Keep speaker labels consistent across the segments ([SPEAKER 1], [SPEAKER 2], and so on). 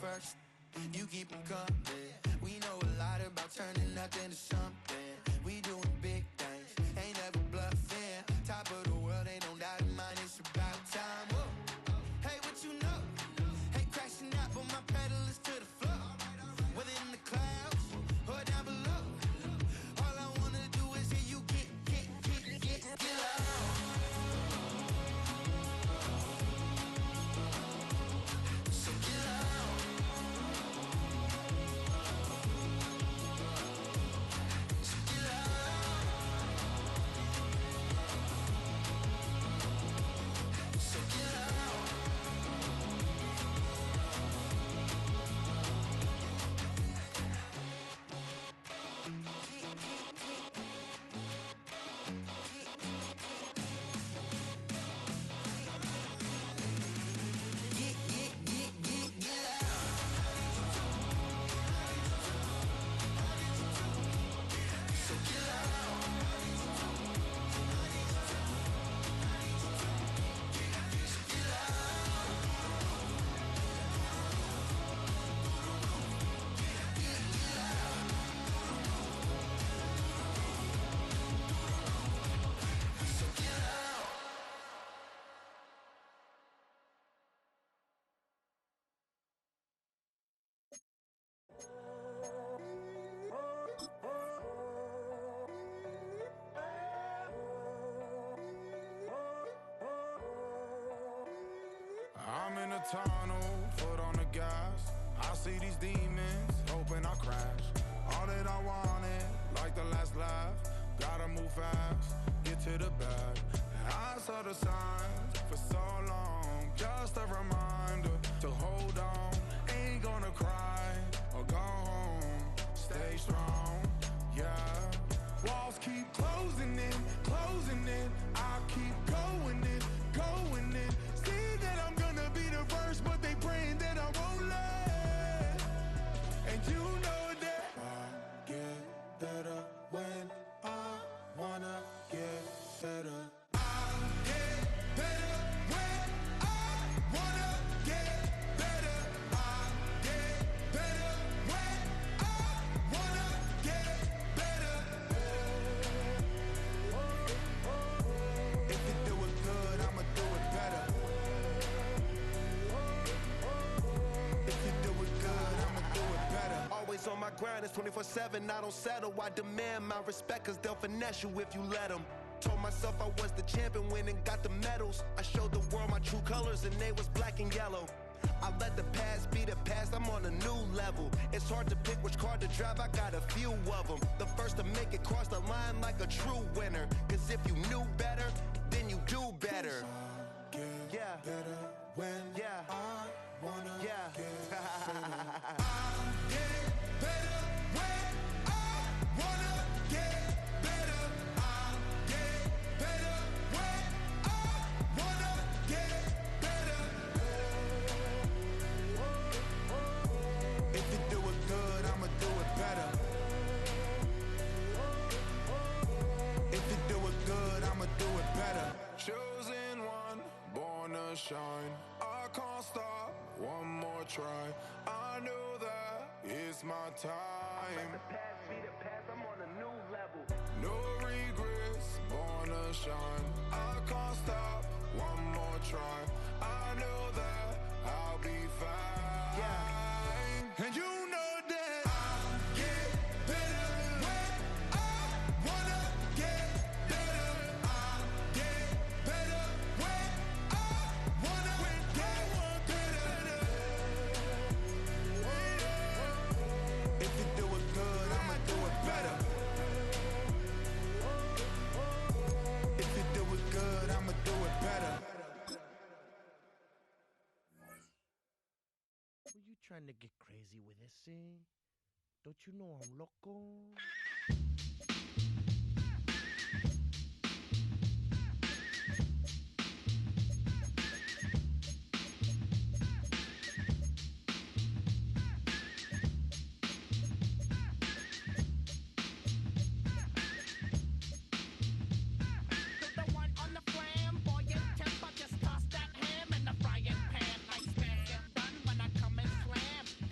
[SPEAKER 1] first. You keep them coming. We know a lot about turning nothing to something. We doing big things, ain't never bluffing. Top of the world, ain't no doubt in mind, it's about time. Whoa. Hey, what you know? Hey, crashing out, but my pedal is to the floor. Whether in the clouds or down below, all I wanna do is hear you get loud. So get loud. So get loud. So get loud. Get loud. So get loud. So get loud. So get loud.
[SPEAKER 2] I'm in a tunnel, foot on the gas. I see these demons, hoping I crash. All that I wanted, like the last laugh. Gotta move fast, get to the bag. I saw the signs for so long, just a reminder to hold on. Ain't gonna cry or go home, stay strong, yeah. Walls keep closing in, I keep going in, going in. See that I'm gonna be the first, but they praying that I won't let. And you know that I get better when I wanna get better. I get better when I wanna get better. I get better when I wanna get better. If you do it good, I'ma do it better. If you do it good, I'ma do it better.
[SPEAKER 3] Always on my grind, it's 24/7, I don't settle. I demand my respect, cause they'll finesse you if you let them. Told myself I was the champion, went and got the medals. I showed the world my true colors and they was black and yellow. I let the past be the past, I'm on a new level. It's hard to pick which car to drive, I got a few of them. The first to make it cross the line like a true winner. Cause if you knew better, then you do better. Yeah.
[SPEAKER 2] Better when
[SPEAKER 3] Yeah.
[SPEAKER 2] I wanna
[SPEAKER 3] Yeah.
[SPEAKER 2] get better.
[SPEAKER 1] I get better when I wanna get better. I get better when I wanna get better.
[SPEAKER 2] If you do it good, I'ma do it better. If you do it good, I'ma do it better. Chosen one, born to shine. I can't stop, one more try. I know that it's my time.
[SPEAKER 3] The past be the past, I'm on a new level.
[SPEAKER 2] No regrets, born to shine. I can't stop, one more try. I know that I'll be fine.
[SPEAKER 3] Yeah.
[SPEAKER 2] And you know that
[SPEAKER 1] I get better when I wanna get better. I get better when I wanna get better.
[SPEAKER 2] if you do it good, I'ma do it better. If you do it good, I'ma do it better.
[SPEAKER 4] Were you trying to get crazy with this, eh? Don't you know I'm loco?
[SPEAKER 5] Just toss that ham in the frying pan. I stand get done when I come and slam.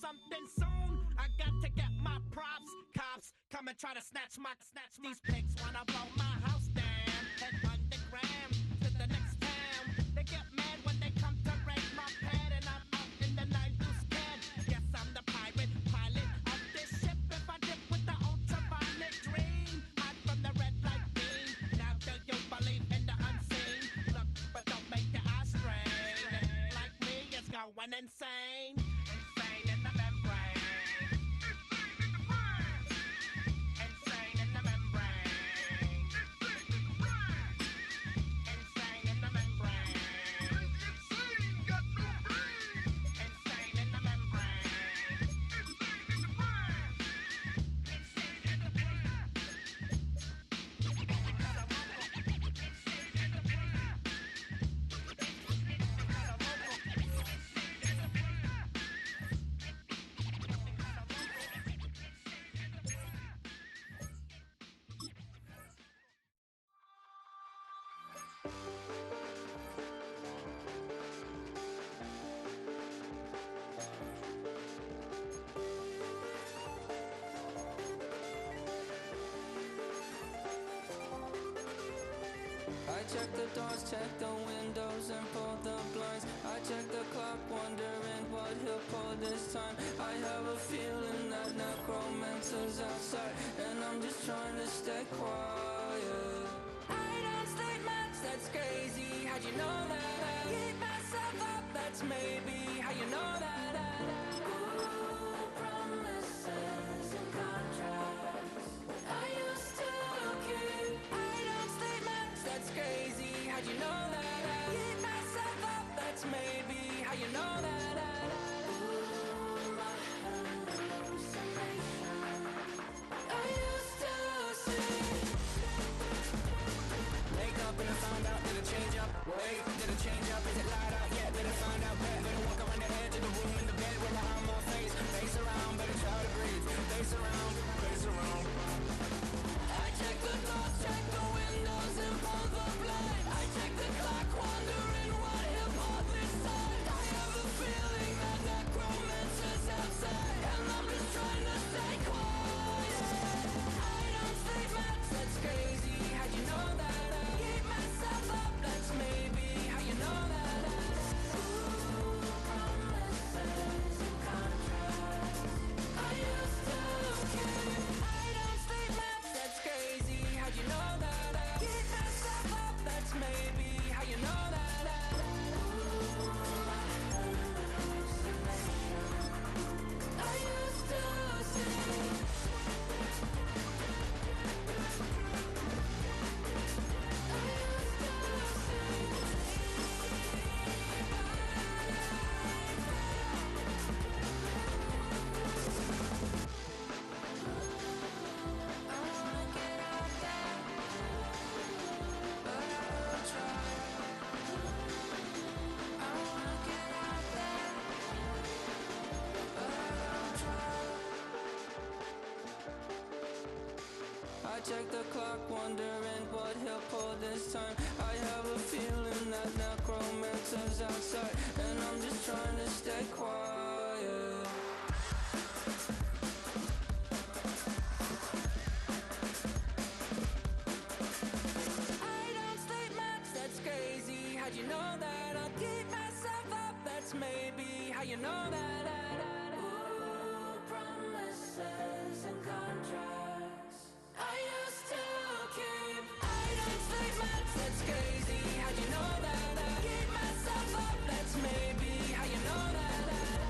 [SPEAKER 5] something soon. I got to get my props. Cops come and try to snatch these pigs wanna blow my house down. Head underground to the next town. They get mad when they come to raid my pad, and I'm out in the night too scared. Guess I'm the pirate pilot of this ship. If I dip with the ultraviolet dream, hide from the red light beam. Now do you believe in the unseen? Look, but don't make your eyes strain. Like me, it's going insane. Insane in the membrane. Insane in the membrane. Insane in the membrane. Insane in the membrane.
[SPEAKER 6] I check the doors, check the windows, and pull the blinds. I check the clock, wondering what he'll pull this time. I have a feeling that necromancer's outside, and I'm just trying to stay quiet. I don't sleep much, that's crazy. How'd you know that? I keep myself up, that's maybe how you know that. Ooh, promises and contracts I used to keep. I don't sleep much, that's crazy. How'd you know that? I keep myself up, that's maybe how you know that. Ooh, my hallucination I used to see. Wake up and I found out, did it change up? Wait, did it change up? Is it light out? Yeah, did it find out? Better walk around the edge of the room in the bed with my arm on face. Face around, better try to breathe. Face around, face around. I check the doors, check the windows, and pull the blind. I check the clock, wondering what he'll pull this time. I have a feeling that necromancer's outside, and I'm just trying to stay quiet. I don't sleep much, that's crazy. How'd you know that? I keep myself up, that's maybe how you know that. Ooh, promises and contracts I used to keep. I don't sleep much, that's crazy. How'd you know that? I keep myself up, that's maybe how you know that. Ooh, my hallucination I used to see. I check the clock, wondering what he'll pull this time. I have a feeling that necromancer's outside, and I'm just trying to stay quiet. I don't sleep much, that's crazy. How'd you know that? I'll keep myself up, that's maybe how you know that. Ooh, promises and contracts I used to keep. I don't sleep much, that's crazy. How'd you know that? I keep myself up, that's maybe how you know that.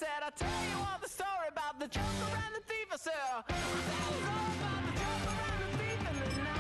[SPEAKER 6] said, I'll tell you all the story about the Joker and the thief. I said, I'll tell you all about the Joker and the thief in the night.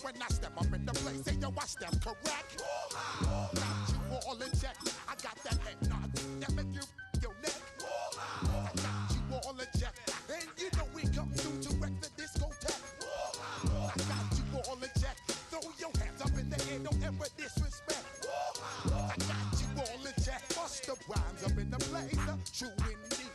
[SPEAKER 7] When I step up in the place, say yo, I step correct. Got you all in check. I got that head nod that make you your neck. I got you all in check, and you know we come through to wreck the discotheque. I got you all in check. Throw your hands up in the air, don't ever disrespect. I got you all in check. Bust the rhymes up in the place, true indeed.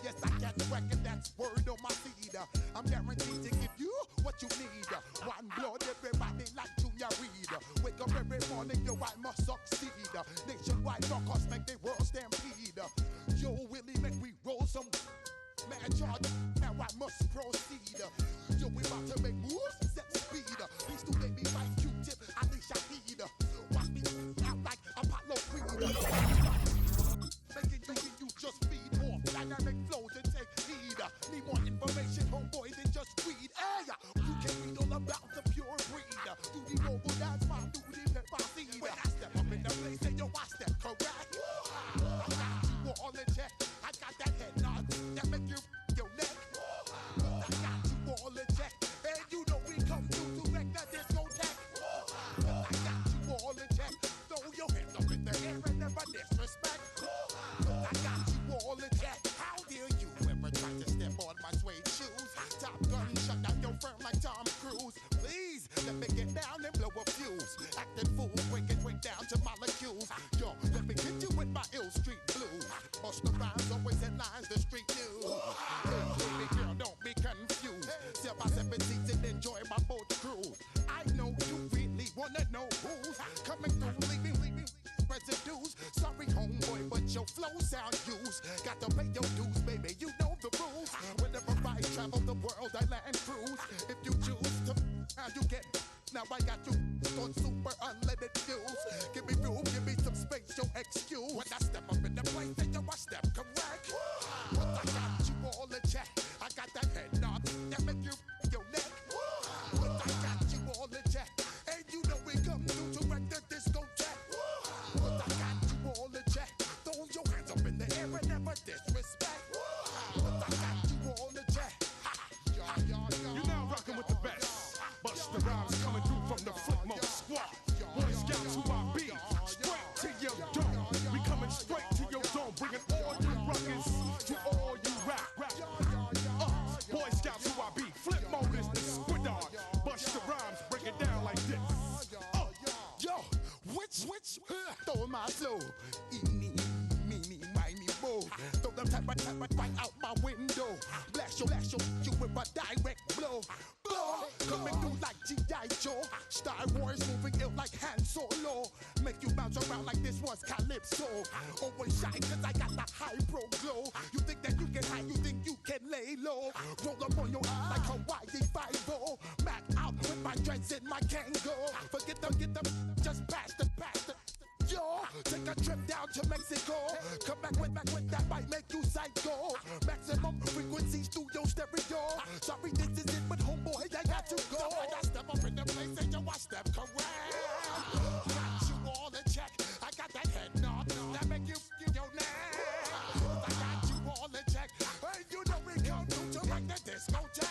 [SPEAKER 7] Yes, I can reckon that's word on my seed. I'm guaranteed to give you what you need. One blood, everybody like Junior Reed. Wake up every morning, yo, I must succeed. Nationwide rockers make the world stampede. Yo, Willie, make we roll some man charge. Now I must proceed. Yo, we about to make moves, set speed. These two baby like Q-tip, I need Shahid. Watch me out like Apollo Creed. Making you just feed more dynamic flows and take heed. Need more information, homeboy, than just weed. Hey, you can read all about the pure breed. Do the noble dance, my duty, let my seed. When I step up in the place, say yo, I step correct. I got you all in check. I got that head nod that make you your neck. I got you all in check, and you know we come through to wreck the discotheque. I got you all in check. Throw your hands up in the air and never disrespect. I got you all in check. How dare you ever try to step on my suede shoes? Top Gun shut down your firm like Tom Cruise. Please, let me get down and blow a fuse. Acting fool, break down to molecules. Yo, let me hit you with my ill street blues. Bust the rhymes, always in lines, the street news. Hey, baby girl, don't be confused. 7 seats and enjoy my boat cruise. I know you really wanna know who's coming through, leaving residues. Sorry, homeboy, but your flow sound used. Got to pay your dues, baby, you know the rules. Whenever I travel the world, I land cruise. If you choose to, how you get. Now I got you on super unlimited fuels. Give me room, give me some space, your excuse. When I step up in the place, then yo, I step correct. But I got you all in check. I got that head nod that make you your neck. But I got you all in check, and you know we come through to wreck the discotheque. But I got you all in check. Throw your hands up in the air and never disrespect. But I got you all in check.
[SPEAKER 2] You're now rocking with the best. Bust the rhymes coming through from the footmost squad. Boy Scouts who I be. Straight to your dome. We coming straight to your dome. Bringing all you rockers to all you rap. Boy Scouts who I be. Flip mode is the squid on. Bust the rhymes, break it down like this.
[SPEAKER 7] Yo, which stole my flow? Eeny, meeny, miny, mo. Throw them type right out my window. Blast you with a direct blow. Coming through like G.I. Joe. Star Wars moving ill like Han Solo. Make you bounce around like this was Calypso. Always shine cause I got the high pro glow. You think that you can hide, you think you can lay low. Roll up on your eye like Hawaii 5-0. Mac out with my dreads in my Kango. Forget them, just pass the. Yo, take a trip down to Mexico. Come back with that might make you psycho. Maximum frequency studio stereo. Sorry, this is it, but homeboy, I got to go. When I step up in the place, and yo, I step correct. Got you all in check. I got that head nod that make you your neck. I got you all in check. Hey, you know we come through to like the discotheque.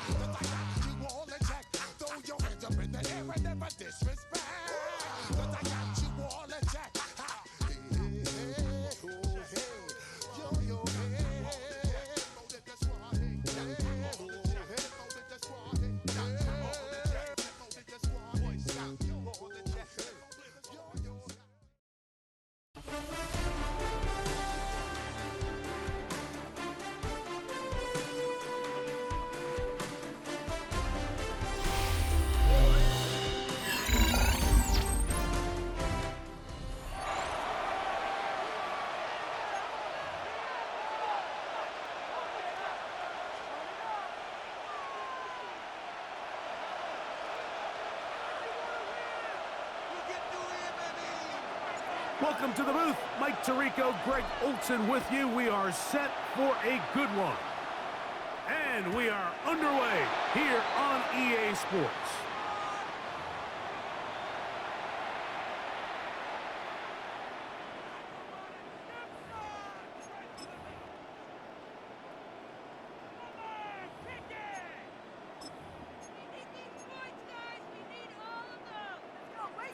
[SPEAKER 7] I got you all in check. Throw your hands up in the air and never disrespect. But I got you all in check. Yo, hey.
[SPEAKER 8] Welcome to the booth. Mike Tirico, Greg Olson with you. We are set for a good one. And we are underway here on EA Sports.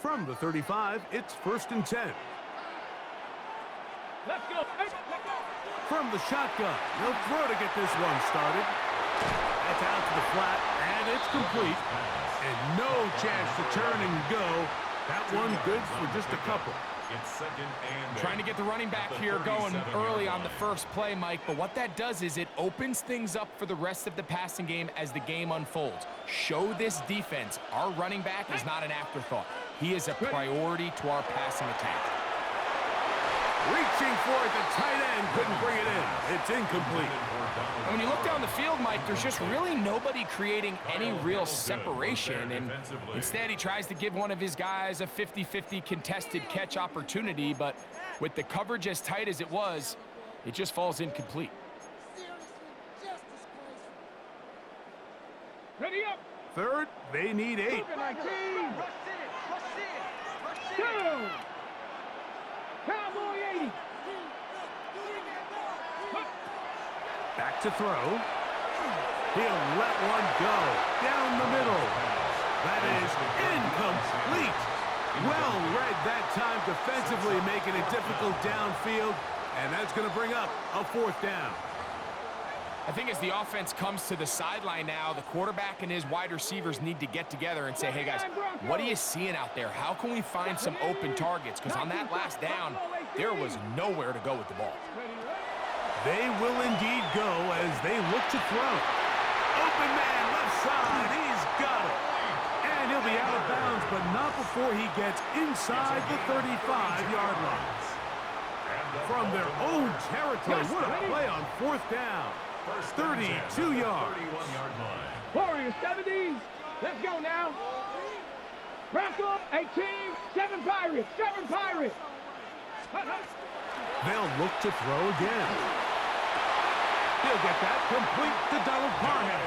[SPEAKER 8] From the 35, it's 1st and 10.
[SPEAKER 5] Let's go.
[SPEAKER 8] From the shotgun, he'll throw to get this one started. That's out to the flat, and it's complete. And no chance to turn and go. That one good for just a couple.
[SPEAKER 9] Trying to get the running back here going early on the first play, Mike, but what that does is it opens things up for the rest of the passing game as the game unfolds. Show this defense our running back is not an afterthought. He is a priority to our passing attack.
[SPEAKER 8] Reaching for it, the tight end couldn't bring it in. It's incomplete.
[SPEAKER 9] And when you look down the field, Mike, there's just really nobody creating any real separation, and instead he tries to give one of his guys a 50-50 contested catch opportunity, but with the coverage as tight as it was, it just falls incomplete.
[SPEAKER 5] Ready up.
[SPEAKER 8] Third, they need 8.
[SPEAKER 5] 2. Cowboy 80.
[SPEAKER 8] Back to throw. He'll let one go down the middle. That is incomplete. Well read that time defensively, making it difficult downfield, and that's going to bring up a 4th down.
[SPEAKER 9] I think as the offense comes to the sideline now, the quarterback and his wide receivers need to get together and say, hey guys, what are you seeing out there? How can we find some open targets? Because on that last down, there was nowhere to go with the ball.
[SPEAKER 8] They will indeed go as they look to throw. Open man left side, he's got it. And he'll be out of bounds, but not before he gets inside the 35-yard line. From their own territory, what a play on 4th down. 32 yards.
[SPEAKER 5] Warriors 70s. Let's go now. Bronco 18. 7 Pirates. 7 Pirates.
[SPEAKER 8] They'll look to throw again. He'll get that complete to Donald Parham.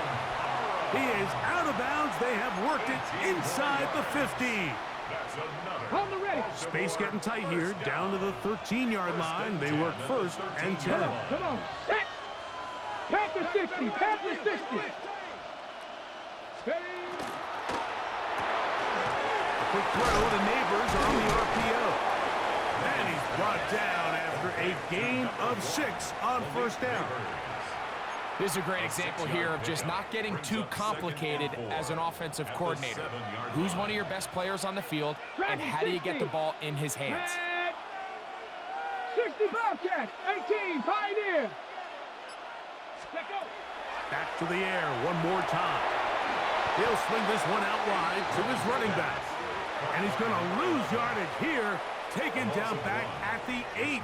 [SPEAKER 8] He is out of bounds. They have worked it inside the 50.
[SPEAKER 5] On the ready.
[SPEAKER 8] Space getting tight here. Down to the 13-yard line. They work 1st and 10.
[SPEAKER 5] Come on. Set. Panther 60. Panther 60.
[SPEAKER 8] Quick throw to Neighbors on the RPO. And he's brought down after a gain of 6 on 1st down.
[SPEAKER 9] This is a great example here of just not getting too complicated as an offensive coordinator. Who's one of your best players on the field, and how do you get the ball in his hands?
[SPEAKER 5] 60 Bobcats. 18 Pioneer.
[SPEAKER 8] Back to the air one more time. He'll swing this one out wide to his running back. And he's going to lose yardage here, taken down back at the 8.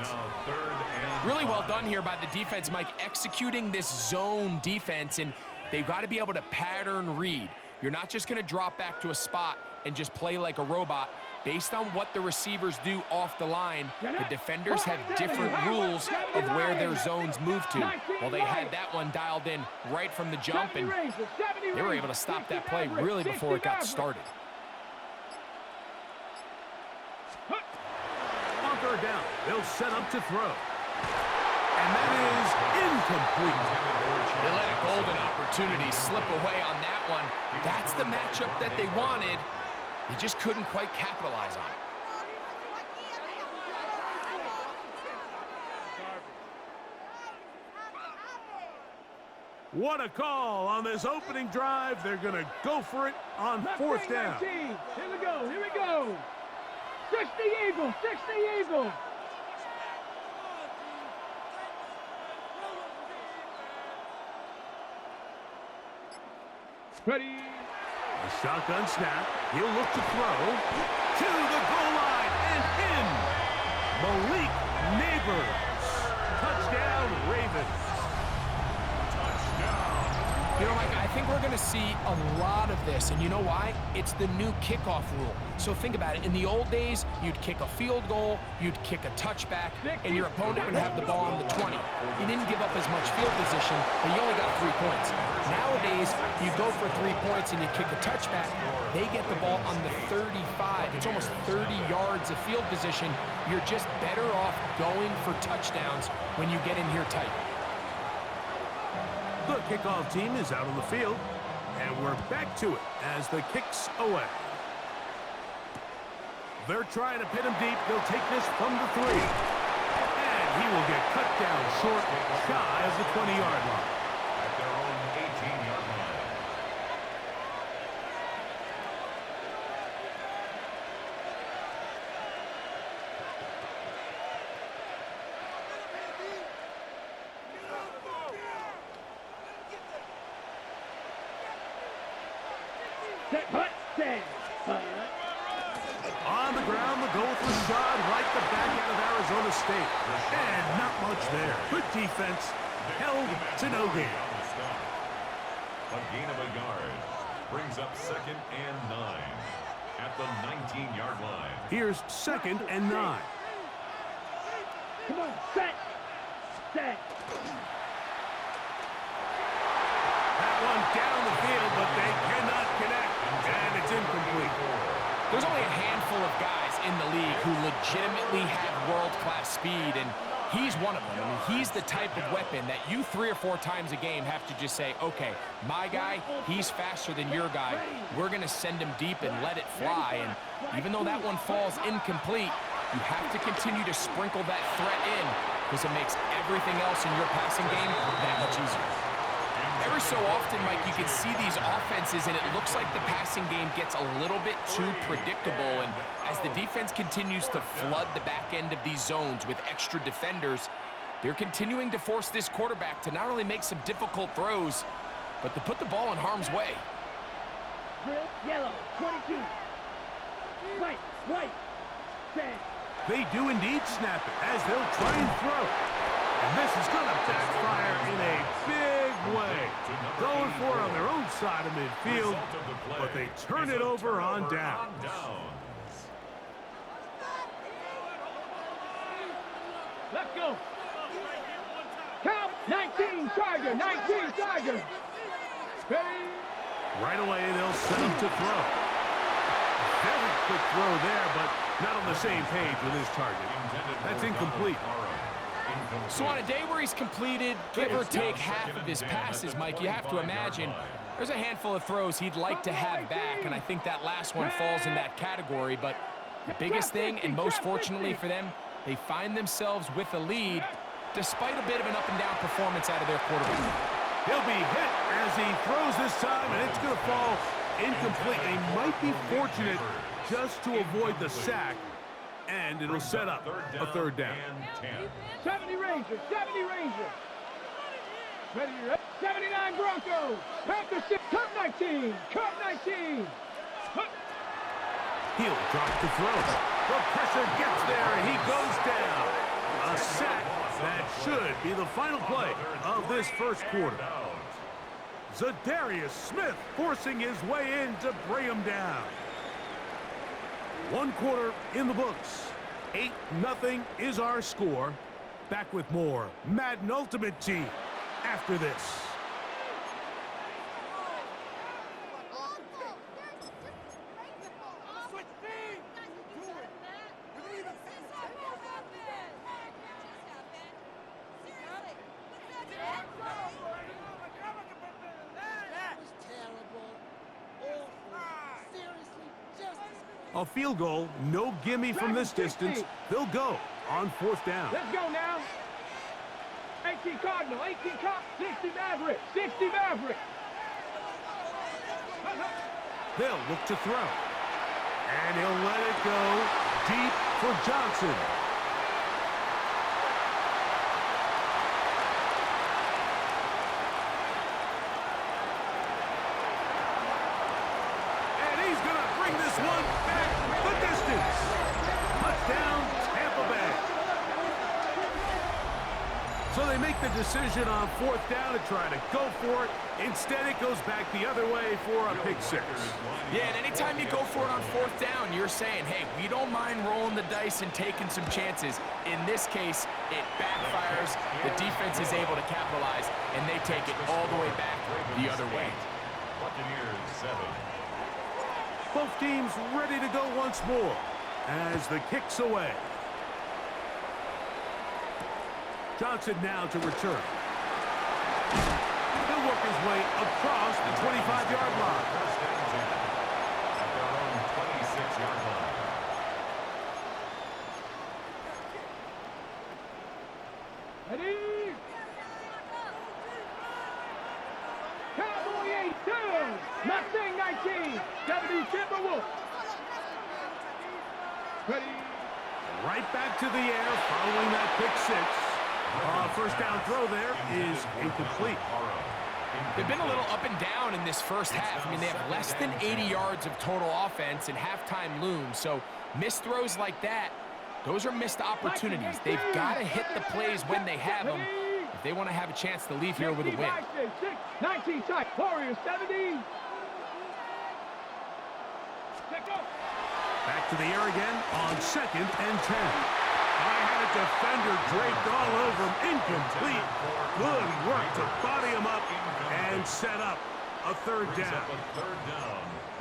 [SPEAKER 9] Really well done here by the defense, Mike, executing this zone defense, and they've got to be able to pattern read. You're not just going to drop back to a spot and just play like a robot. Based on what the receivers do off the line, the defenders have different rules of where their zones move to. Well, they had that one dialed in right from the jump, and they were able to stop that play really before it got started.
[SPEAKER 8] On 3rd down, they'll set up to throw. And that is incomplete.
[SPEAKER 9] They let a golden opportunity slip away on that one. That's the matchup that they wanted. They just couldn't quite capitalize on it.
[SPEAKER 8] What a call on this opening drive. They're going to go for it on 4th down.
[SPEAKER 5] Here we go. Here we go. 60 Eagles. 60 Eagles. Ready.
[SPEAKER 8] A shotgun snap. He'll look to throw. To the goal line and in. Malik Neighbors. Touchdown, Ravens.
[SPEAKER 9] You know, Mike, I think we're going to see a lot of this, and you know why? It's the new kickoff rule. So think about it. In the old days, you'd kick a field goal, you'd kick a touchback, and your opponent would have the ball on the 20. You didn't give up as much field position, but you only got 3 points. Nowadays, you go for 3 points and you kick a touchback, they get the ball on the 35. It's almost 30 yards of field position. You're just better off going for touchdowns when you get in here tight.
[SPEAKER 8] The kickoff team is out on the field, and we're back to it as the kick's away. They're trying to pin him deep. They'll take this from the 3. And he will get cut down short, shy of the 20-yard line.
[SPEAKER 10] At their own 18-yard line.
[SPEAKER 8] On the ground, the goal for Rashad, right the back end of Arizona State. And not much there. Good defense, held to no gain.
[SPEAKER 10] A gain of a yard brings up 2nd and 9 at the 19-yard line.
[SPEAKER 8] Here's 2nd and 9.
[SPEAKER 5] Come on, set.
[SPEAKER 8] That one down the field, but they cannot connect, and it's incomplete.
[SPEAKER 9] There's only a handful of guys in the league who legitimately have world-class speed, and he's one of them. I mean, he's the type of weapon that you 3 or 4 times a game have to just say, okay, my guy, he's faster than your guy. We're going to send him deep and let it fly. And even though that one falls incomplete, you have to continue to sprinkle that threat in because it makes everything else in your passing game that much easier. Every so often, Mike, you can see these offenses, and it looks like the passing game gets a little bit too predictable. And as the defense continues to flood the back end of these zones with extra defenders, they're continuing to force this quarterback to not only make some difficult throws, but to put the ball in harm's way.
[SPEAKER 5] Yellow, 22. White, set.
[SPEAKER 8] They do indeed snap it as they'll try and throw. And this is going to backfire in a big way. Going for it on their own side of midfield, but they turn it over on down.
[SPEAKER 5] Let's go. Count 19 Charger, 19 Charger. Ready?
[SPEAKER 8] Right away, they'll set him to throw. Very quick throw there, but not on the same page with his target. That's incomplete.
[SPEAKER 9] So on a day where he's completed, give or take half of his passes, Mike, you have to imagine there's a handful of throws he'd like to have back, and I think that last one falls in that category. But the biggest thing, and most fortunately for them, they find themselves with a lead despite a bit of an up-and-down performance out of their quarterback.
[SPEAKER 8] He'll be hit as he throws this time, and it's going to fall incomplete. They might be fortunate just to avoid the sack, and it'll set up a 3rd down.
[SPEAKER 5] 70 Rangers, 70 Rangers. Ready, 79 Broncos. Panthers, Cup 19, Cup 19.
[SPEAKER 8] He'll drop the throw. The pressure gets there, and he goes down. A sack that should be the final play of this first quarter. Zadarius Smith forcing his way in to bring him down. 1 quarter in the books. 8-0 is our score. Back with more Madden Ultimate Team after this. A field goal, no gimme from this distance. They'll go on 4th down.
[SPEAKER 5] Let's go now. 18 Cardinal, 18 Cop, 60 Maverick, 60 Maverick.
[SPEAKER 8] They'll look to throw. And he'll let it go deep for Johnson. And he's going to bring this one back the distance. Touchdown, Tampa Bay. So they make the decision on 4th down to try to go for it. Instead, it goes back the other way for a pick six.
[SPEAKER 9] Yeah, and anytime you go for it on fourth down, you're saying, hey, we don't mind rolling the dice and taking some chances. In this case, it backfires. The defense is able to capitalize, and they take it all the way back the other way.
[SPEAKER 10] Buccaneers 7.
[SPEAKER 8] Both teams ready to go once more as the kick's away. Johnson now to return. He'll work his way across the 25-yard line.
[SPEAKER 10] First and 10 at their own 26-yard line.
[SPEAKER 5] Ready? Cowboy 82, Mustang 19, 70 Timberwolves. Ready?
[SPEAKER 8] Right back to the air following that pick six. First down throw there is incomplete.
[SPEAKER 9] They've been a little up and down in this first half. I mean, they have less than 80 yards of total offense and halftime looms. So missed throws like that, those are missed opportunities. They've got to hit the plays when they have them if they want to have a chance to leave here with a win.
[SPEAKER 5] 19 tight, Warriors 70.
[SPEAKER 8] Back to the air again on 2nd and 10. I had a defender draped all over him. Incomplete. Good work to body him up and set up a third down.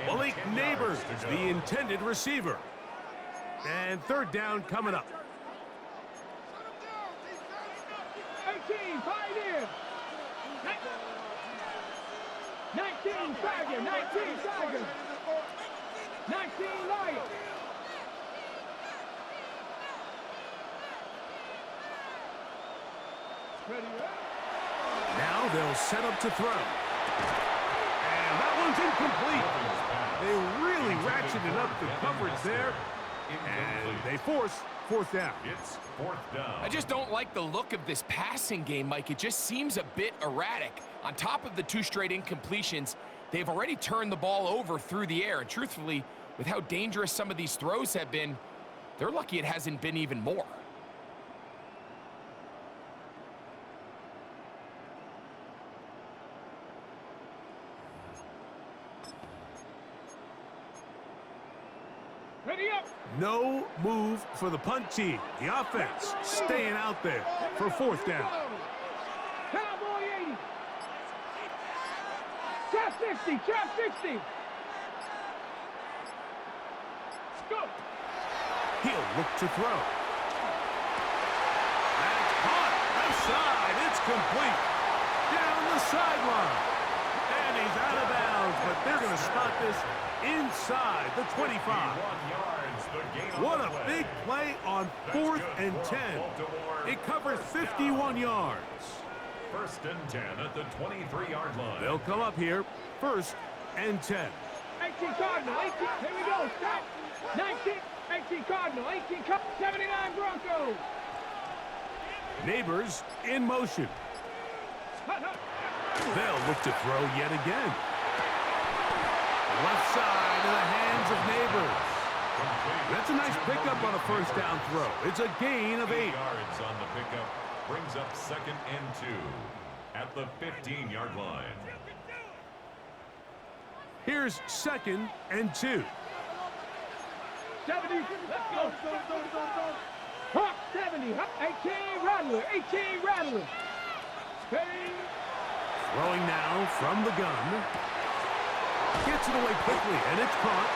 [SPEAKER 8] Malik Neighbors, the intended receiver. And third down coming up.
[SPEAKER 5] 18, 5 in. 19, Tiger, 19, Tiger. 19, Lion.
[SPEAKER 8] Now they'll set up to throw. And that one's incomplete. They really ratcheted up the coverage there. And they force fourth down.
[SPEAKER 10] It's fourth down.
[SPEAKER 9] I just don't like the look of this passing game, Mike. It just seems a bit erratic. On top of the 2 straight incompletions, they've already turned the ball over through the air. And truthfully, with how dangerous some of these throws have been, they're lucky it hasn't been even more.
[SPEAKER 5] Ready up.
[SPEAKER 8] No move for the punt team. The offense staying out there for fourth down.
[SPEAKER 5] Cowboy 80. Trap 60, trap 60. Go.
[SPEAKER 8] He'll look to throw. That's caught. Left side. It's complete. Down the sideline. And he's out of bounds, but they're going to spot this inside the 25. What a big play on 4th and 10. It covers 51 yards.
[SPEAKER 10] First and 10 at the 23-yard line.
[SPEAKER 8] They'll come up here. 1st and 10.
[SPEAKER 5] 18 Cardinal, 18. Here we go. Stop. 19. 18 Cardinal, 18 Cardinal, 79 Broncos.
[SPEAKER 8] Neighbors in motion. They'll look to throw yet again. Left side in the hands of Neighbors. That's a nice pickup on a first down throw. It's a gain of 8
[SPEAKER 10] yards on the pickup. Brings up 2nd and 2 at the 15-yard line.
[SPEAKER 8] Here's 2nd and 2.
[SPEAKER 5] 70. Let's go. Hawk 70. 18 Rattler. 18 Rattler. Steady.
[SPEAKER 8] Throwing now from the gun. Gets it away quickly, and it's caught.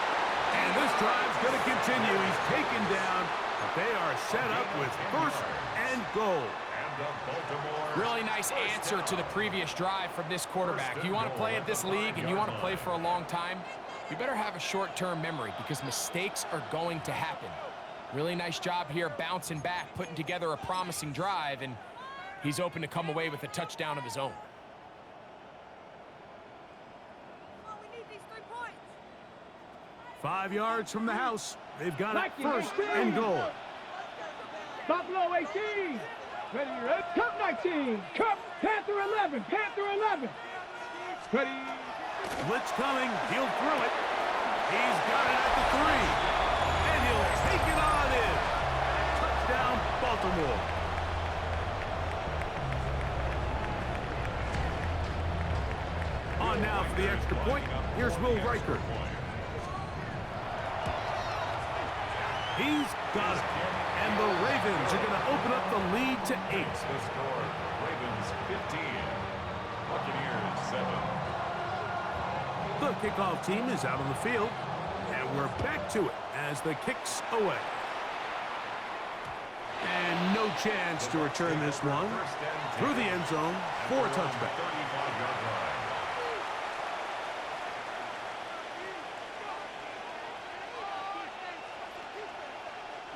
[SPEAKER 8] And this drive's going to continue. He's taken down, but they are set up with 1st and goal.
[SPEAKER 9] Really nice answer to the previous drive from this quarterback. You want to play at this league and you want to play for a long time, you better have a short-term memory because mistakes are going to happen. Really nice job here bouncing back, putting together a promising drive, and he's open to come away with a touchdown of his own.
[SPEAKER 8] 5 yards from the house. They've got it 1st and goal.
[SPEAKER 5] Buffalo 18. Ready, ready. Cup 19. Cup. Panther 11. Panther 11. Ready.
[SPEAKER 8] Blitz coming. He'll throw it. He's got it at the 3. And he'll take it on in. Touchdown, Baltimore. on now for the extra point. Here's Will Riker. He's got it. And the Ravens are going to open up the lead to 8.
[SPEAKER 10] The score, Ravens 15, Buccaneers 7.
[SPEAKER 8] The kickoff team is out on the field, and we're back to it as the kick's away. And no chance to return this one through the end zone for a touchback.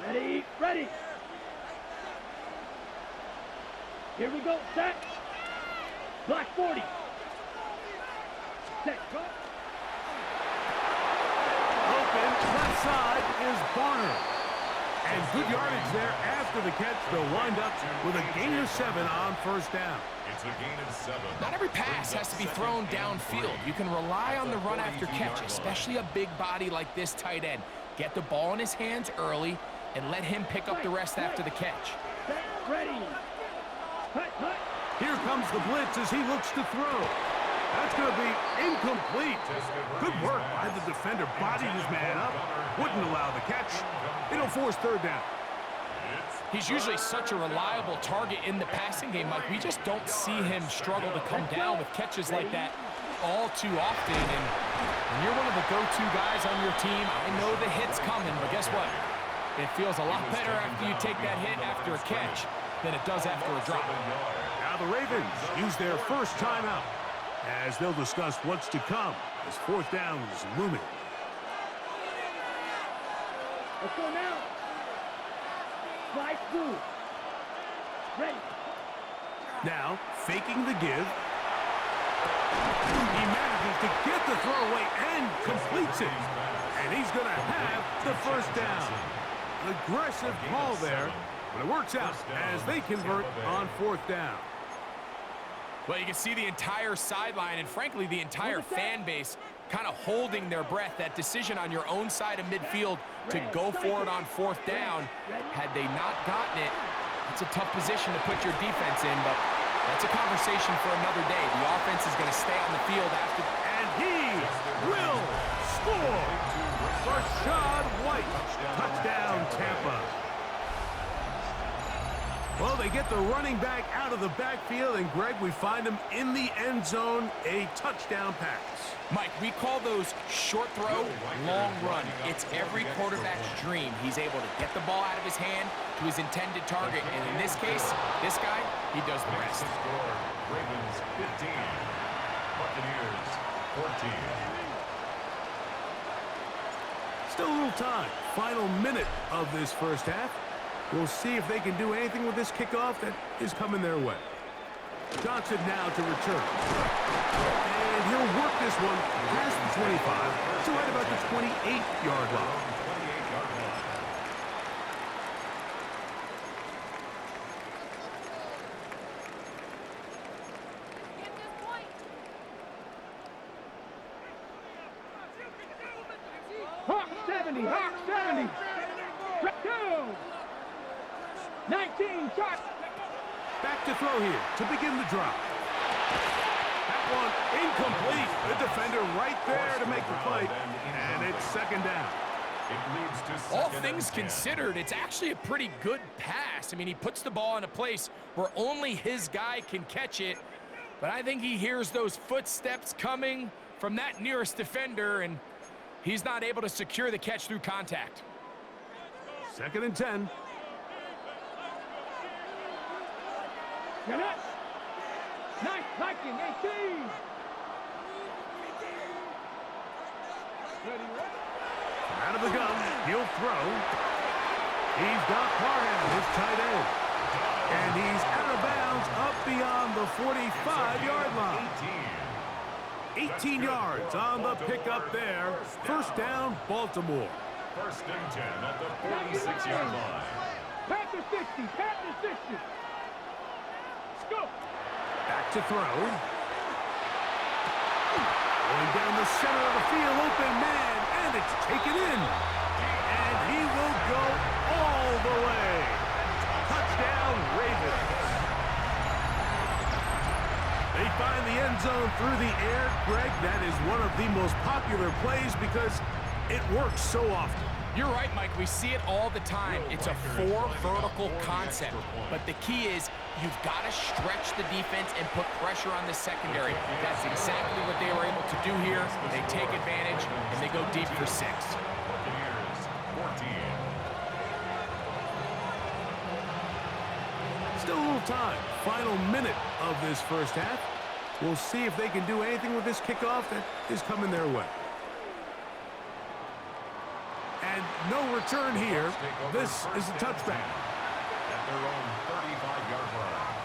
[SPEAKER 11] Ready, ready. Here we go, set. Black 40. Set, go.
[SPEAKER 8] Open, left side is Barner. And good yardage there after the catch. They'll wind up with a gain of 7 on first down.
[SPEAKER 10] It's a gain of 7.
[SPEAKER 9] Not every pass has to be thrown downfield. You can rely on the run after catch, especially a big body like this tight end. Get the ball in his hands early and let him pick up the rest after the catch.
[SPEAKER 11] Ready.
[SPEAKER 8] Here comes the blitz as he looks to throw. That's going to be incomplete. Good work by the defender. Bodied his man up. Wouldn't allow the catch. It'll force third down.
[SPEAKER 9] He's usually such a reliable target in the passing game, Mike. We just don't see him struggle to come down with catches like that all too often. And when you're one of the go-to guys on your team, I know the hit's coming, but guess what? It feels a lot better after you take that hit after a catch than it does after a drop.
[SPEAKER 8] Now the Ravens use their first timeout as they'll discuss what's to come as fourth down is looming.
[SPEAKER 11] Let's go now. Slide through. Ready.
[SPEAKER 8] Now, faking the give. He manages to get the throw away and completes it. And he's going to have the first down. Aggressive call there, but it works out as they convert on fourth down.
[SPEAKER 9] Well, you can see the entire sideline and, frankly, the entire fan base kind of holding their breath. That decision on your own side of midfield to go for it on fourth down, had they not gotten it, it's a tough position to put your defense in, but that's a conversation for another day. The offense is going to stay on the field after.
[SPEAKER 8] And he will score! Rashad White, touchdown Tampa. Well, they get the running back out of the backfield, and Greg, we find him in the end zone, a touchdown pass.
[SPEAKER 9] Mike, we call those short throw, long run. It's every quarterback's dream. He's able to get the ball out of his hand to his intended target, and in this case, this guy, he does the rest.
[SPEAKER 10] Ravens 15, Buccaneers 14.
[SPEAKER 8] Still a little time. Final minute of this first half. We'll see if they can do anything with this kickoff that is coming their way. Johnson now to return. And he'll work this one past the 25 to right about the 28-yard line.
[SPEAKER 11] Hawk 70, Hawk 70. 19, shot.
[SPEAKER 8] Back to throw here to begin the drop. That one incomplete. The defender right there to make the play, and it's second down.
[SPEAKER 9] All things considered, it's actually a pretty good pass. I mean, he puts the ball in a place where only his guy can catch it, but I think he hears those footsteps coming from that nearest defender, and he's not able to secure the catch through contact.
[SPEAKER 8] Second and 10.
[SPEAKER 11] Nice blocking, 18.
[SPEAKER 8] Out of the gun, he'll throw. He's got Parham, his tight end. And he's out of bounds up beyond the 45-yard line. 18 yards on the pickup there. First down, Baltimore.
[SPEAKER 10] First and 10 at the 46-yard line.
[SPEAKER 11] Panther 60, Panther 60. Let's go.
[SPEAKER 8] Back to throw. Going down the center of the field, open man, and it's taken in. And he will go all the way. Touchdown, Ravens. They find the end end zone through the air, Greg, that is one of the most popular plays because it works so often.
[SPEAKER 9] You're right, Mike. We see it all the time. It's a 4 vertical concept. But the key is you've got to stretch the defense and put pressure on the secondary. That's exactly what they were able to do here. They take advantage, and they go deep for 6.
[SPEAKER 10] Buccaneers, 14.
[SPEAKER 8] Still a little time. Final minute of this first half. We'll see if they can do anything with this kickoff that is coming their way. And no return here. This is a touchback.
[SPEAKER 10] At their own 35-yard line.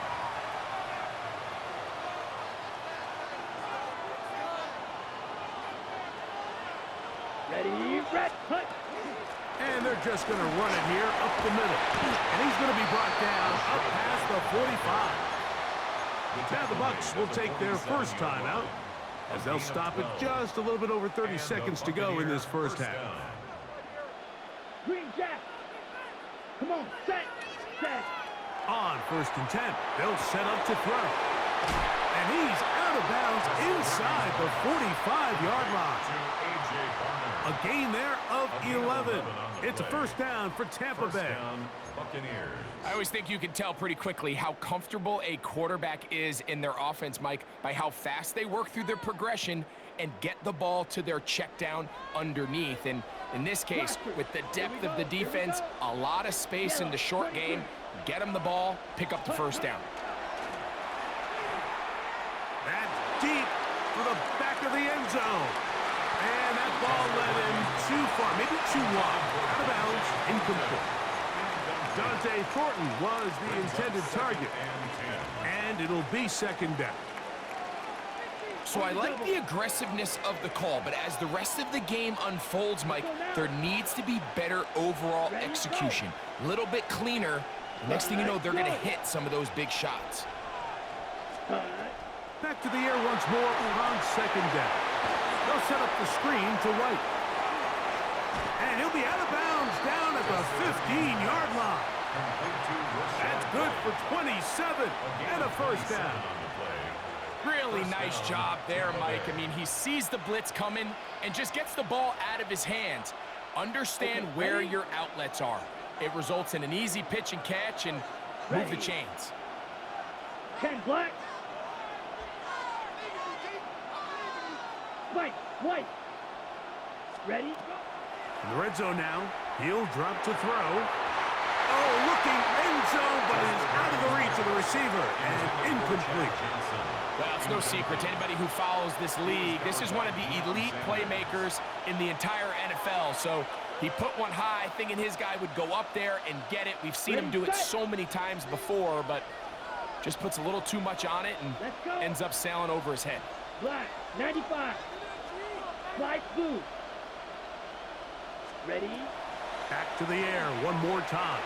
[SPEAKER 11] Ready, red, hut.
[SPEAKER 8] And they're just going to run it here up the middle. And he's going to be brought down up past the 45. Now the Bucs will take their first timeout as they'll stop it just a little bit over 30 seconds to go in this first half.
[SPEAKER 11] Green Jack. Come on, set.
[SPEAKER 8] On 1st and 10, they'll set up to throw. And he's out of bounds inside the 45-yard line. A gain there of 11. It's a first down for Tampa Bay.
[SPEAKER 10] Buccaneers.
[SPEAKER 9] I always think you can tell pretty quickly how comfortable a quarterback is in their offense, Mike, by how fast they work through their progression and get the ball to their check down underneath. And in this case, with the depth of the defense, a lot of space in the short game, get them the ball, pick up the first down.
[SPEAKER 8] That's deep for the back of the end zone. And that ball led him too far, maybe too wide. Out of bounds, incomplete. Dante Thornton was the intended target. And it'll be second down.
[SPEAKER 9] So I like the aggressiveness of the call, but as the rest of the game unfolds, Mike, there needs to be better overall execution. A little bit cleaner. Next thing you know, they're going to hit some of those big shots.
[SPEAKER 8] Back to the air once more on second down. They'll set up the screen to White. And he'll be out of bounds down at the 15-yard line. That's good for 27 and a first down.
[SPEAKER 9] Really nice job there, Mike. I mean, he sees the blitz coming and just gets the ball out of his hands. Understand where your outlets are. It results in an easy pitch and catch and move the chains.
[SPEAKER 11] 10 black. White. Ready?
[SPEAKER 8] In the red zone now. He'll drop to throw. Oh, looking end zone, but is out of the reach of the receiver and incomplete.
[SPEAKER 9] Well, it's no secret to anybody who follows this league. This is one of the elite playmakers in the entire NFL. So he put one high, thinking his guy would go up there and get it. We've seen him do it so many times before, but just puts a little too much on it and ends up sailing over his head.
[SPEAKER 11] Black, 95. Light blue. Ready?
[SPEAKER 8] Back to the air one more time.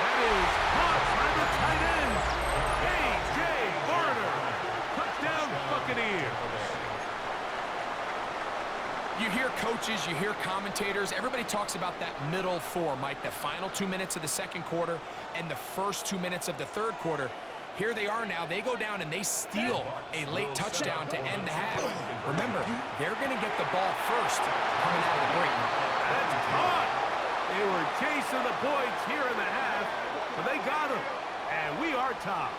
[SPEAKER 8] That is caught by the tight end, A.J. Barner. Touchdown, Buccaneers.
[SPEAKER 9] You hear coaches, you hear commentators, everybody talks about that middle 4, Mike, the final 2 minutes of the second quarter and the first 2 minutes of the third quarter. Here they are now. They go down and they steal a late touchdown to end the half. Remember, they're going to get the ball first coming out of the break.
[SPEAKER 8] That's caught. They were chasing the points here in the half, but they got them. And we are tied.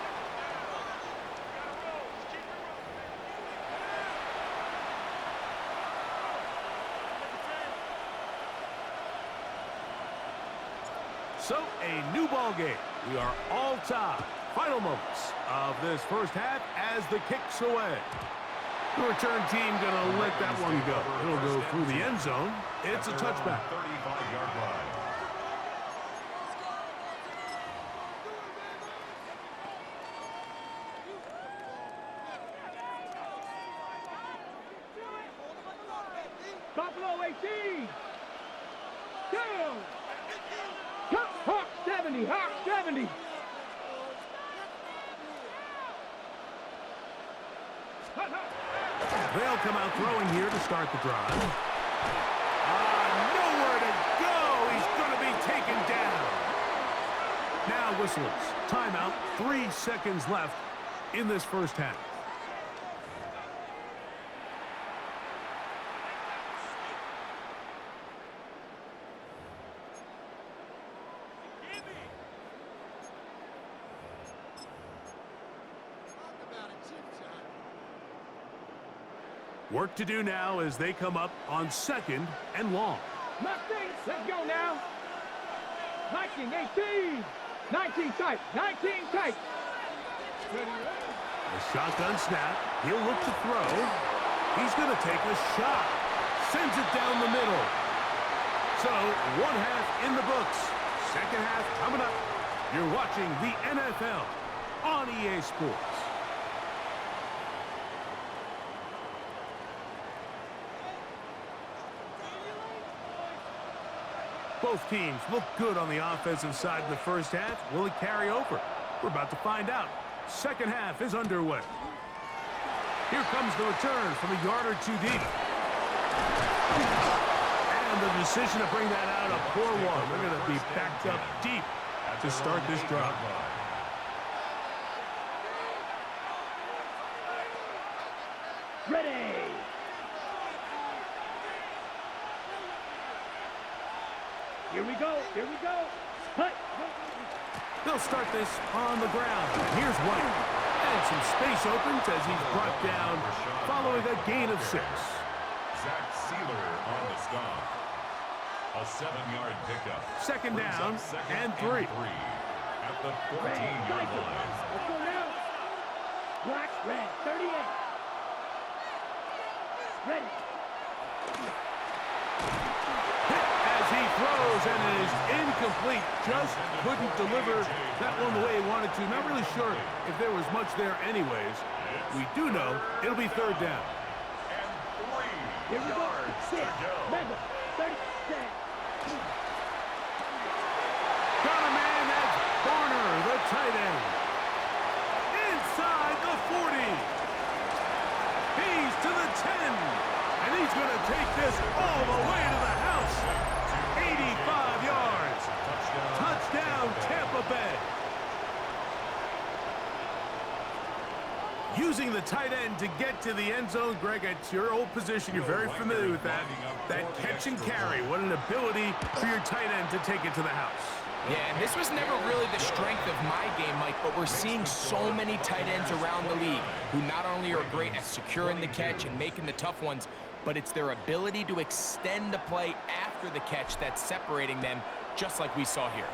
[SPEAKER 8] So, a new ball game. We are all tied. Final moments of this first half as the kick's away. The return team going to let that one go. It'll go through the end zone. It's a touchback.
[SPEAKER 10] 35-yard line.
[SPEAKER 11] Buffalo 18. Down. Hawk 70. Hawk 70.
[SPEAKER 8] They'll come out throwing here to start the drive. Nowhere to go. He's going to be taken down. Now whistles. Timeout. 3 seconds left in this first half. Work to do now as they come up on 2nd and long.
[SPEAKER 11] Mustangs, let's go now. 19, 18. 19 tight, 19 tight.
[SPEAKER 8] A shotgun snap. He'll look to throw. He's going to take a shot. Sends it down the middle. So, 1 half in the books. 2nd half coming up. You're watching the NFL on EA Sports. Both teams look good on the offensive side in the first half. Will it carry over? We're about to find out. 2nd half is underway. Here comes the return from a yard or two deep. And the decision to bring that out, a poor one. They're going to be backed up deep to start this drive.
[SPEAKER 11] Ready. Here we go, here we go. Hut.
[SPEAKER 8] They'll start this on the ground. Here's White. And some space opens as he's brought down following a gain of 6.
[SPEAKER 10] Zach Sealer on the stop. A 7-yard pickup.
[SPEAKER 8] 2nd down and 3.
[SPEAKER 10] At the 14-yard line.
[SPEAKER 11] Let's go now. Black, red, 38. Ready.
[SPEAKER 8] As he throws, and it is incomplete. Just couldn't deliver that one the way he wanted to. Not really sure if there was much there anyways. We do know it'll be 3rd down.
[SPEAKER 11] Here we go. 6. Remember, 36.
[SPEAKER 8] Got a man, that's Barner, the tight end. Inside the 40. He's to the 10. And he's going to take this all the way to the house. 85 yards. Touchdown, Tampa Bay. Using the tight end to get to the end zone. Greg, it's your old position. You're very familiar with that. That catch and carry. What an ability for your tight end to take it to the house.
[SPEAKER 9] Yeah, and this was never really the strength of my game, Mike, but we're seeing so many tight ends around the league who not only are great at securing the catch and making the tough ones, but it's their ability to extend the play after the catch that's separating them, just like we saw here.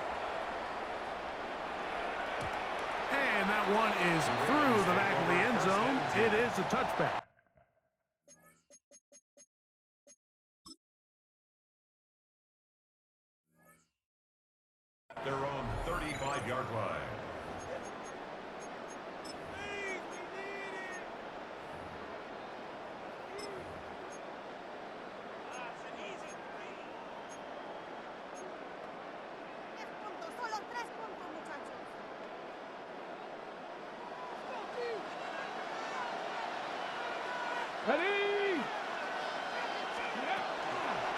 [SPEAKER 8] And that one is through the back of the end zone. It is a touchback.
[SPEAKER 10] Their own 35-yard line.
[SPEAKER 11] Ready.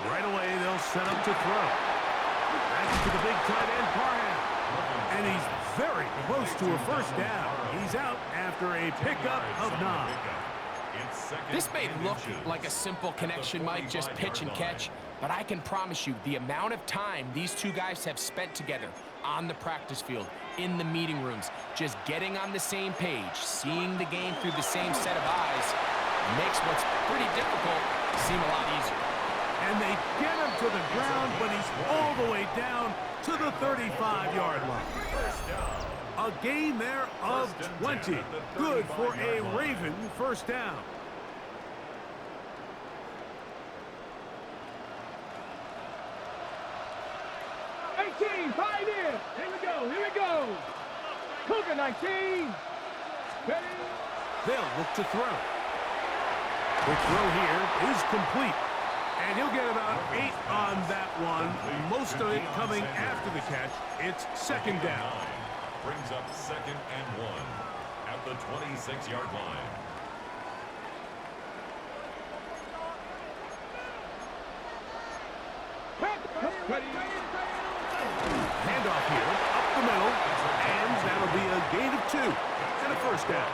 [SPEAKER 8] Right away, they'll set up to throw. Back to the big tight end, Parham. And he's very close to a 1st down. He's out after a pickup of 9.
[SPEAKER 9] This may look like a simple connection, Mike, just pitch and catch, but I can promise you the amount of time these two guys have spent together on the practice field, in the meeting rooms, just getting on the same page, seeing the game through the same set of eyes, makes what's pretty difficult seem a lot easier.
[SPEAKER 8] And they get him to the ground, but he's all the way down to the 35-yard line. A gain there of 20. Good for a Raven 1st down.
[SPEAKER 11] Tied in. Here we go. Here we go. Cougar 19. Ready.
[SPEAKER 8] They'll look to throw. The throw here is complete. And he'll get about 8 on that one. Most of it coming after the catch. It's 2nd down.
[SPEAKER 10] Brings up 2nd and 1 at the 26-yard line.
[SPEAKER 11] Ready.
[SPEAKER 8] Handoff here, up the middle, and that'll be a gain of 2 and a 1st down.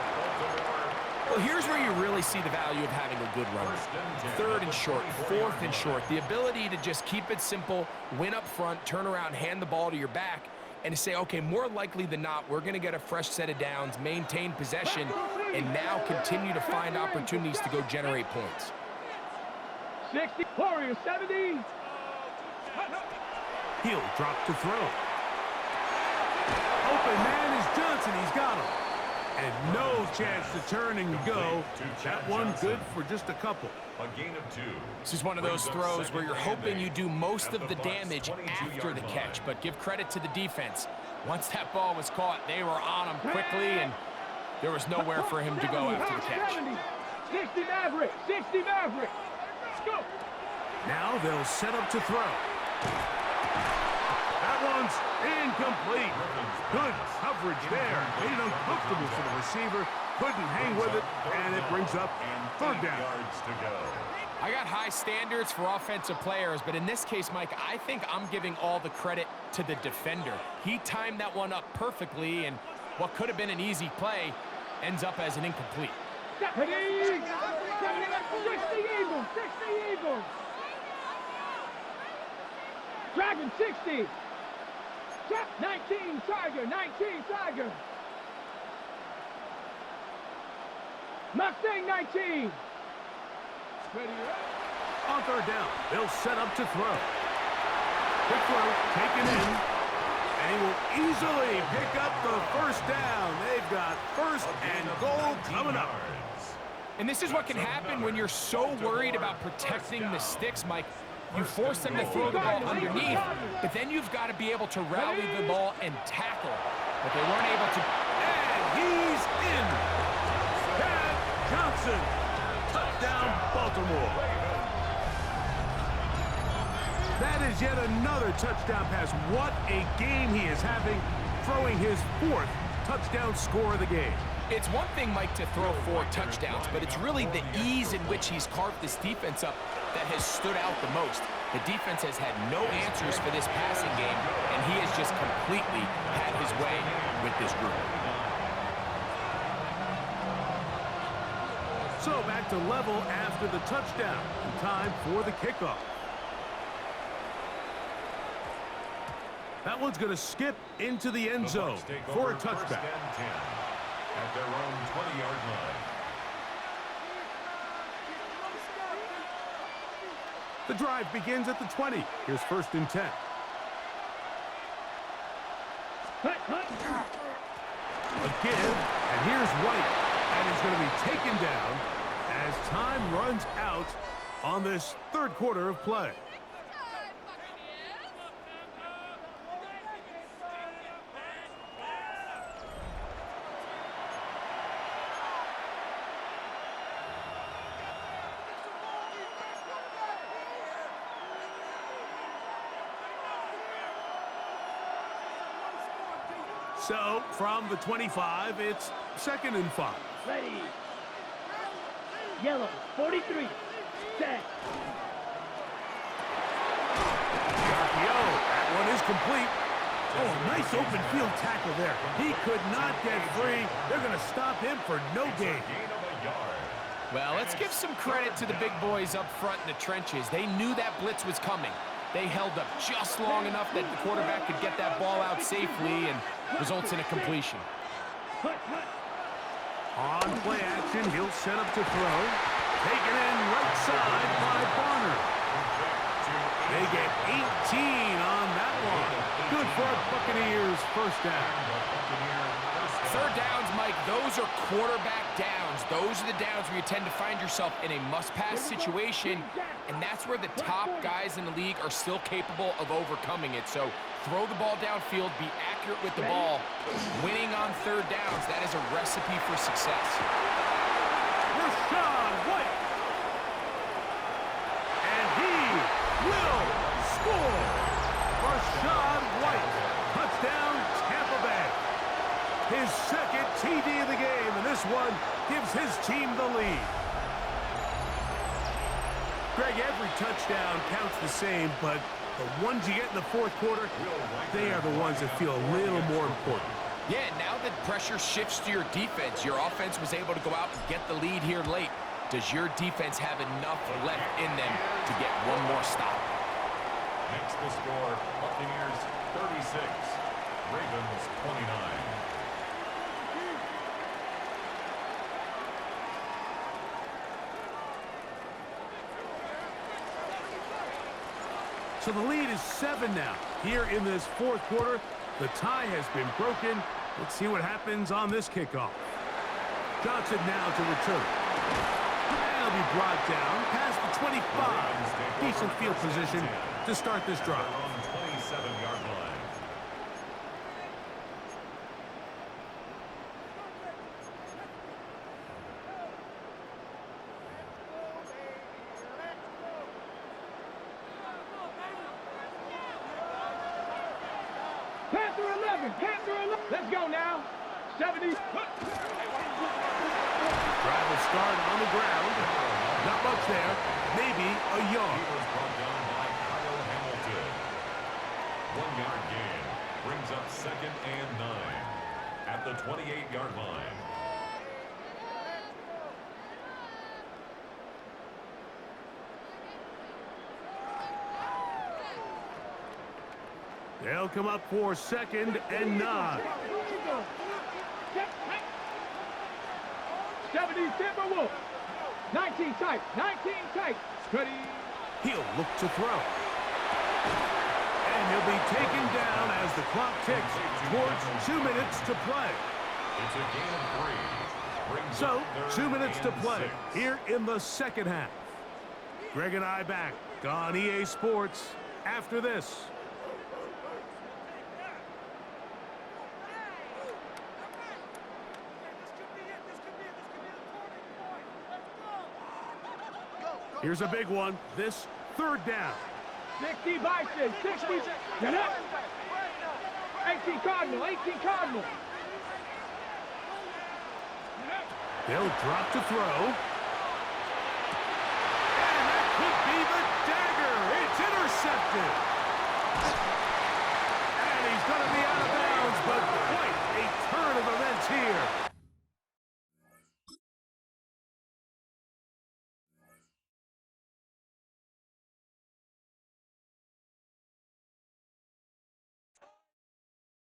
[SPEAKER 9] Well, here's where you really see the value of having a good runner. 3rd and short, 4th and short, the ability to just keep it simple, win up front, turn around, hand the ball to your back, and to say, okay, more likely than not, we're going to get a fresh set of downs, maintain possession, and now continue to find opportunities to go generate points.
[SPEAKER 11] 60, Warriors 70.
[SPEAKER 8] He'll drop to throw. Open man is Johnson. He's got him. And no chance to turn and go. That one good for just a couple.
[SPEAKER 10] A gain of 2.
[SPEAKER 9] This is one of those throws where you're hoping you do most of the damage after the catch, but give credit to the defense. Once that ball was caught, they were on him quickly, and there was nowhere for him to go after the catch.
[SPEAKER 11] 60 Maverick, 60 Maverick. Let's go.
[SPEAKER 8] Now they'll set up to throw. That one's incomplete. Good coverage there. Made it uncomfortable for the receiver. Couldn't hang with it, and it brings up third down.
[SPEAKER 10] Yards to go.
[SPEAKER 9] I got high standards for offensive players, but in this case, Mike, I think I'm giving all the credit to the defender. He timed that one up perfectly, and what could have been an easy play ends up as an incomplete.
[SPEAKER 11] 60 Eagles, 60 Eagles. Dragon 60. 19 Tiger, 19 Tiger. Mustang 19. Ready up.
[SPEAKER 8] On third down, they'll set up to throw. Quick throw, taken in, and he will easily pick up the first down. They've got first and goal coming up.
[SPEAKER 9] And this is what can happen when you're so worried about protecting the sticks, Mike. You force them to throw the ball underneath, but then you've got to be able to rally the ball and tackle. But they weren't able to.
[SPEAKER 8] And he's in. Pat Johnson. Touchdown, Baltimore. That is yet another touchdown pass. What a game he is having, throwing his 4th touchdown score of the game.
[SPEAKER 9] It's one thing, Mike, to throw 4 touchdowns, but it's really the ease in which he's carved this defense up that has stood out the most. The defense has had no answers for this passing game, and he has just completely had his way with this group.
[SPEAKER 8] So back to level after the touchdown. And time for the kickoff. That one's going to skip into the end zone for a touchback.
[SPEAKER 10] At their own 20-yard line.
[SPEAKER 8] The drive begins at the 20. Here's 1st and 10. A give, and here's White. And he's going to be taken down as time runs out on this 3rd quarter of play. So, from the 25, it's 2nd and 5.
[SPEAKER 11] Ready. Yellow, 43. Set.
[SPEAKER 8] RPO, that one is complete. Oh, nice open field tackle there. He could not get free. They're going to stop him for no gain.
[SPEAKER 9] Well, let's give some credit to the big boys up front in the trenches. They knew that blitz was coming. They held up just long enough that the quarterback could get that ball out safely and results in a completion.
[SPEAKER 8] On play action, he'll set up to throw. Taken in right side by Bonner. They get 18 on that one. Good for Buccaneers first down.
[SPEAKER 9] 3rd downs, Mike, those are quarterback downs. Those are the downs where you tend to find yourself in a must-pass situation, and that's where the top guys in the league are still capable of overcoming it. So throw the ball downfield, be accurate with the ball. Winning on 3rd downs, that is a recipe for success.
[SPEAKER 8] Rashad White. And he will score. Rashad White. Touchdown, Tampa Bay. His 2nd TD of the game, and this one gives his team the lead. Greg, every touchdown counts the same, but the ones you get in the 4th quarter, they are the ones that feel a little more important.
[SPEAKER 9] Yeah, now that pressure shifts to your defense, your offense was able to go out and get the lead here late. Does your defense have enough left in them to get one more stop?
[SPEAKER 10] Makes the score Buccaneers 36, Ravens 29.
[SPEAKER 8] So the lead is 7 now. Here in this fourth quarter, the tie has been broken. Let's see what happens on this kickoff. Johnson now to return. And he'll be brought down past the 25. Decent field position to start this drive.
[SPEAKER 10] On 27-yard line.
[SPEAKER 11] Panther 11, Panther 11. Let's go now. 70.
[SPEAKER 8] Drive will start on the ground. Not much there. Maybe a
[SPEAKER 10] He
[SPEAKER 8] yard.
[SPEAKER 10] was brought down by Kyle Hamilton. 1-yard gain brings up 2nd and 9 at the 28-yard line.
[SPEAKER 8] They'll come up for 2nd and 9.
[SPEAKER 11] 70 Timberwolves. 19 tight, 19 tight. Steady.
[SPEAKER 8] He'll look to throw. And he'll be taken down as the clock ticks towards 2 minutes to play.
[SPEAKER 10] It's a gain of 3. Brings
[SPEAKER 8] So,
[SPEAKER 10] up
[SPEAKER 8] 2 minutes to
[SPEAKER 10] 3rd and
[SPEAKER 8] play
[SPEAKER 10] 6.
[SPEAKER 8] here in the second half. Greg and I back on EA Sports after this. Here's a big one. This 3rd down.
[SPEAKER 11] 60 Bison, 60. Get up. 18 Cardinal, 18 Cardinal.
[SPEAKER 8] They'll drop to throw. And that could be the dagger. It's intercepted. And he's going to be out of bounds.